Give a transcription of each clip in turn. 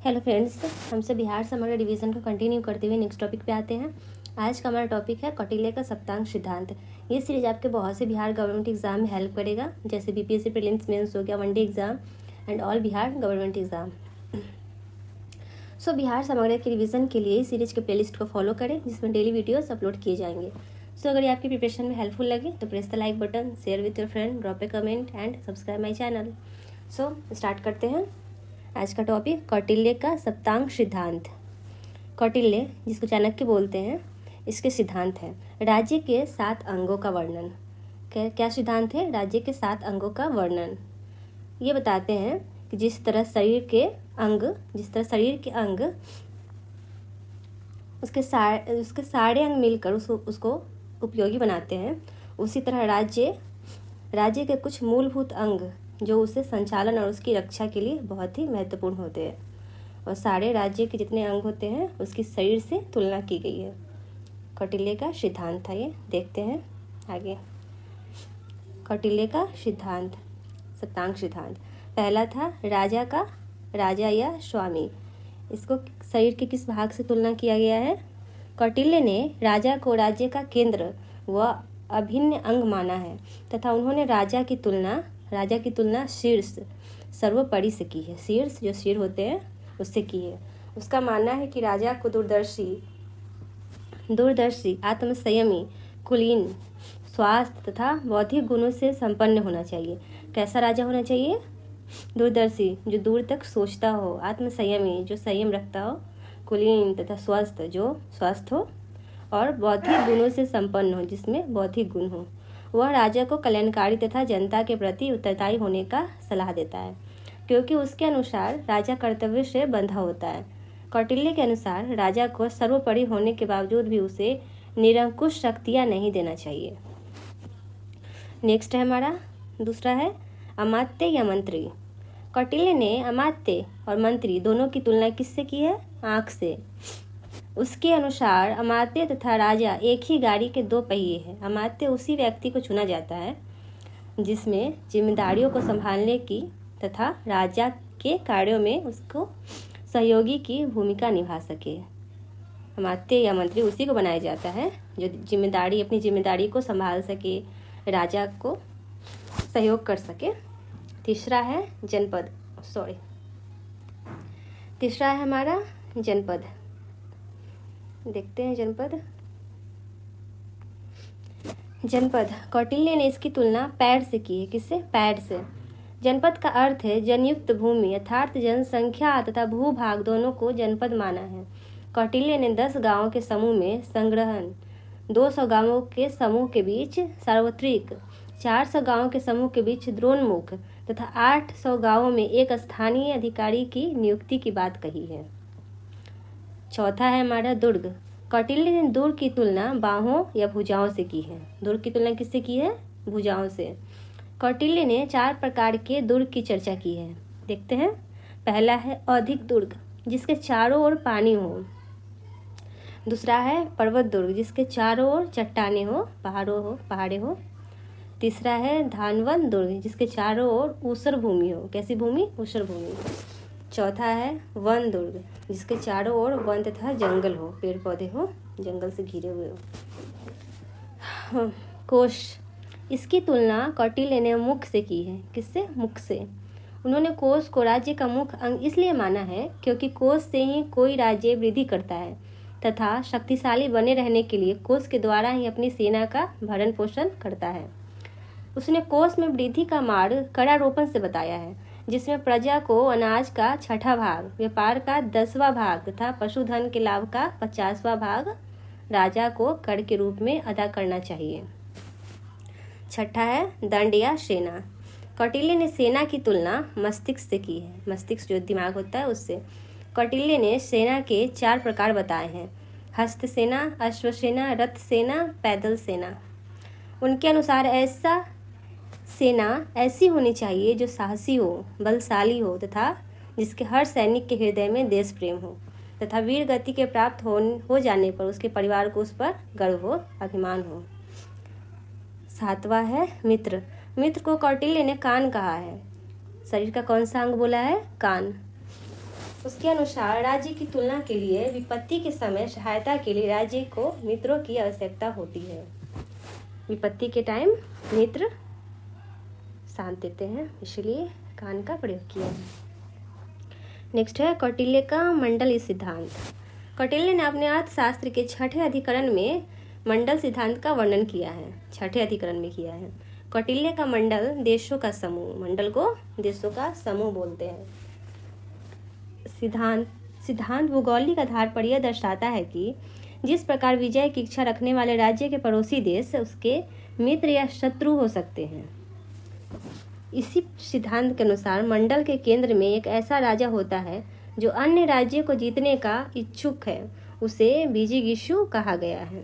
Hello friends, हम सब बिहार समग्र डिवीज़न को कंटिन्यू करते हुए नेक्स्ट टॉपिक पे आते हैं। आज का हमारा टॉपिक है कौटिल्य का सप्तांग सिद्धांत। ये सीरीज आपके बहुत से बिहार गवर्नमेंट एग्जाम में हेल्प करेगा, जैसे बीपीएससी प्रीलिम्स मेंस हो गया, one day exam and all Bihar government exam. So Bihar समग्र के रिवीजन के लिए इस सीरीज के प्लेलिस्ट को फॉलो करें, जिसमें डेली वीडियोस अपलोड किए जाएंगे। सो अगर ये आपकी प्रिपरेशन में हेल्पफुल लगे तो press the like button, share with your friend, drop A comment and subscribe my channel. So start करते हैं आज का टॉपिक, कौटिल्य का सप्तांग सिद्धांत। कौटिल्य, जिसको चाणक्य बोलते हैं, इसके सिद्धांत है राज्य के 7 अंगों का वर्णन। क्या सिद्धांत है? राज्य के 7 अंगों का वर्णन। ये बताते हैं कि जिस तरह शरीर के अंग उसके सारे अंग मिलकर उसको उपयोगी बनाते हैं, उसी तरह राज्य के कुछ मूलभूत अंग जो उसे संचालन और उसकी रक्षा के लिए बहुत ही महत्वपूर्ण होते हैं, और सारे राज्य के जितने अंग होते हैं उसकी शरीर से तुलना की गई है। कौटिल्य का सिद्धांत था ये। देखते हैं आगे। कौटिल्य का सिद्धांत, सप्तांग सिद्धांत। पहला था राजा या स्वामी। इसको शरीर के किस भाग से तुलना किया गया है? कौटिल्य ने राजा को राज्य का केंद्र व अभिन्न अंग माना है तथा उन्होंने राजा की तुलना शीर्ष सर्वोपरि से की है। शीर्ष जो सिर होते हैं उससे की है। उसका मानना है कि राजा को दूरदर्शी, आत्मसंयमी, कुलीन, स्वास्थ्य तथा बौद्धिक गुणों से संपन्न होना चाहिए। कैसा राजा होना चाहिए? दूरदर्शी, जो दूर तक सोचता हो, आत्मसंयमी, जो संयम रखता हो, कुलीन तथा स्वस्थ, जो स्वस्थ हो, और बौद्धिक गुणों से संपन्न हो, जिसमें बौद्धिक गुण हो। वह राजा को कल्याणकारी तथा जनता के प्रति उत्तरदायी होने का सलाह देता है, क्योंकि उसके अनुसार राजा कर्तव्य से बंधा होता है। कौटिल्य के अनुसार राजा को सर्वोपरि होने के बावजूद भी उसे निरंकुश शक्तियां नहीं देना चाहिए। नेक्स्ट है हमारा दूसरा है अमात्य या मंत्री। कौटिल्य ने अमात्य और मंत्री दोनों की तुलना किससे की है? आँख से। उसके अनुसार अमात्य तथा राजा एक ही गाड़ी के 2 पहिए हैं। अमात्य उसी व्यक्ति को चुना जाता है जिसमें जिम्मेदारियों को संभालने की तथा राजा के कार्यों में उसको सहयोगी की भूमिका निभा सके। अमात्य या मंत्री उसी को बनाया जाता है जो अपनी जिम्मेदारी को संभाल सके, राजा को सहयोग कर सके। तीसरा है हमारा जनपद। देखते हैं जनपद। कौटिल्य ने इसकी तुलना पैड़ से की है। किससे? पैड़ से। जनपद का अर्थ है जनयुक्त भूमि, अर्थात जनसंख्या तथा भूभाग दोनों को जनपद माना है। कौटिल्य ने 10 गांवों के समूह में संग्रहण, 200 गांवों के समूह के बीच सार्वत्रिक, 400 गांवों के समूह के बीच द्रोणमुख तथा 800 गांवों में एक स्थानीय अधिकारी की नियुक्ति की बात कही है। चौथा है हमारा दुर्ग। कौटिल्य ने दुर्ग की तुलना बाहों या भुजाओं से की है। दुर्ग की तुलना किससे की है? भुजाओं से। कौटिल्य ने 4 प्रकार के दुर्ग की चर्चा की है। देखते हैं। पहला है औधिक दुर्ग, जिसके चारों ओर पानी हो। दूसरा है पर्वत दुर्ग, जिसके चारों ओर चट्टाने हो, पहाड़े हो। तीसरा है धानवन दुर्ग, जिसके चारों ओर ऊसर भूमि हो। कैसी भूमि? ऊसर भूमि। चौथा है वन दुर्ग, जिसके चारों ओर वन तथा जंगल हो, पेड़ पौधे हो, जंगल से घिरे हुए हो। कोश। इसकी तुलना कौटिल्य ने मुख से की है। किससे? मुख से। उन्होंने कोश को राज्य का मुख्य अंग इसलिए माना है क्योंकि कोश से ही कोई राज्य वृद्धि करता है तथा शक्तिशाली बने रहने के लिए कोश के द्वारा ही अपनी सेना का भरण पोषण करता है। उसने कोश में वृद्धि का मार्ग करारोपण से बताया है, जिसमें प्रजा को अनाज का 6वां भाग, व्यापार का 10वां भाग तथा पशुधन के लाभ का 50वां भाग राजा को कर के रूप में अदा करना चाहिए। छठा है दंड या सेना। कौटिल्य ने सेना की तुलना मस्तिष्क से की है। मस्तिष्क जो दिमाग होता है उससे। कौटिल्य ने सेना के 4 प्रकार बताए हैं: हस्त सेना, अश्व सेना, रथ सेना, पैदल सेना। उनके अनुसार सेना ऐसी होनी चाहिए जो साहसी हो, बलशाली हो तथा जिसके हर सैनिक के हृदय में देश प्रेम हो तथा वीर गति के प्राप्त हो जाने पर उसके परिवार को उस पर गर्व हो, अभिमान हो। 7वां है मित्र। मित्र को कौटिल्य ने कान कहा है। शरीर का कौन सा अंग बोला है? कान। उसके अनुसार राज्य की तुलना के लिए विपत्ति के समय सहायता के लिए राज्य को मित्रों की आवश्यकता होती है। विपत्ति के टाइम मित्र साथ देते हैं, इसलिए कान का प्रयोग किया है। नेक्स्ट है कौटिल्य का मंडल सिद्धांत। कौटिल्य ने अपने अर्थशास्त्र के छठे अधिकरण में मंडल सिद्धांत का वर्णन किया है। छठे अधिकरण में किया है। कौटिल्य का मंडल देशों का समूह, मंडल को देशों का समूह बोलते हैं। सिद्धांत भूगोलिक आधार पर यह दर्शाता है कि जिस प्रकार विजय की इच्छा रखने वाले राज्य के पड़ोसी देश उसके मित्र या शत्रु हो सकते हैं, इसी सिद्धांत के अनुसार मंडल के केंद्र में एक ऐसा राजा होता है जो अन्य राज्य को जीतने का इच्छुक है, उसे विजिगीषु कहा गया है।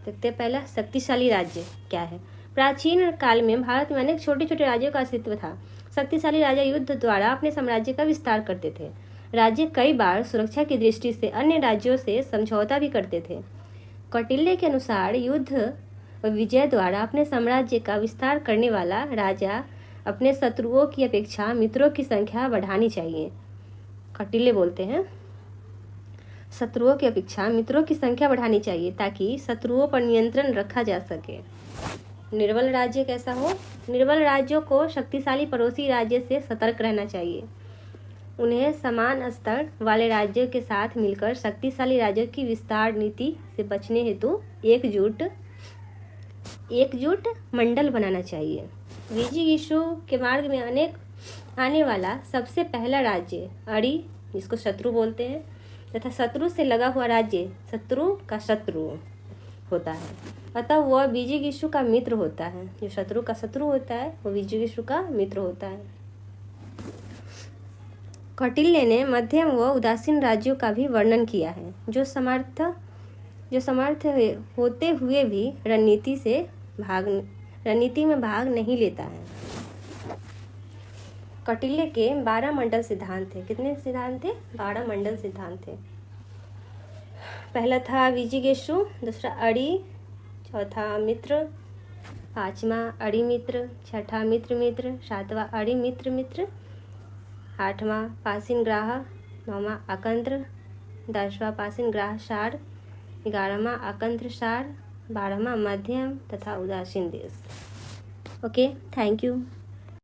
देखते हैं पहला शक्तिशाली राज्य क्या है। प्राचीन काल में भारत में अनेक छोटे छोटे राज्यों का अस्तित्व था। शक्तिशाली राजा युद्ध द्वारा अपने साम्राज्य का विस्तार करते थे। राज्य कई बार सुरक्षा की दृष्टि से अन्य राज्यों से समझौता भी करते थे। कौटिल्य के अनुसार युद्ध और विजय द्वारा अपने साम्राज्य का विस्तार करने वाला राजा अपने शत्रुओं की अपेक्षा मित्रों की संख्या बढ़ानी चाहिए। कौटिल्य बोलते हैं शत्रुओं की अपेक्षा मित्रों की संख्या बढ़ानी चाहिए ताकि शत्रुओं पर नियंत्रण रखा जा सके। निर्बल राज्य कैसा हो। निर्बल राज्यों को शक्तिशाली पड़ोसी राज्य से सतर्क रहना चाहिए। उन्हें समान स्तर वाले राज्यों के साथ मिलकर शक्तिशाली राज्यों की विस्तार नीति से बचने हेतु एकजुट मंडल बनाना चाहिए। विजिगीषु के मार्ग में अनेक आने वाला सबसे पहला राज्य अरि, जिसको शत्रु बोलते हैं, तथा शत्रु से लगा हुआ राज्य शत्रु का शत्रु होता है, अतः वह विजिगीषु का मित्र होता है। जो शत्रु का शत्रु होता है वो विजिगीषु का मित्र होता है। कौटिल्य ने मध्यम व उदासीन राज्यों का भी वर्णन किया है, जो समर्थ होते हुए भी रणनीति में भाग नहीं लेता है। कौटिल्य के 12 मंडल सिद्धांत थे। कितने सिद्धांत थे? 12 मंडल सिद्धांत थे। पहला था विजिगीषु, दूसरा अरि, चौथा मित्र, पांचवा अरि मित्र, छठा मित्र, सातवां अरि मित्र, आठवां पासीन ग्राह, नौवां अकंत्र, 10वां पासीन ग्राह सार, 11वां अकंत्र सार, 12वां मध्यम तथा उदासीन देश। Okay, thank you.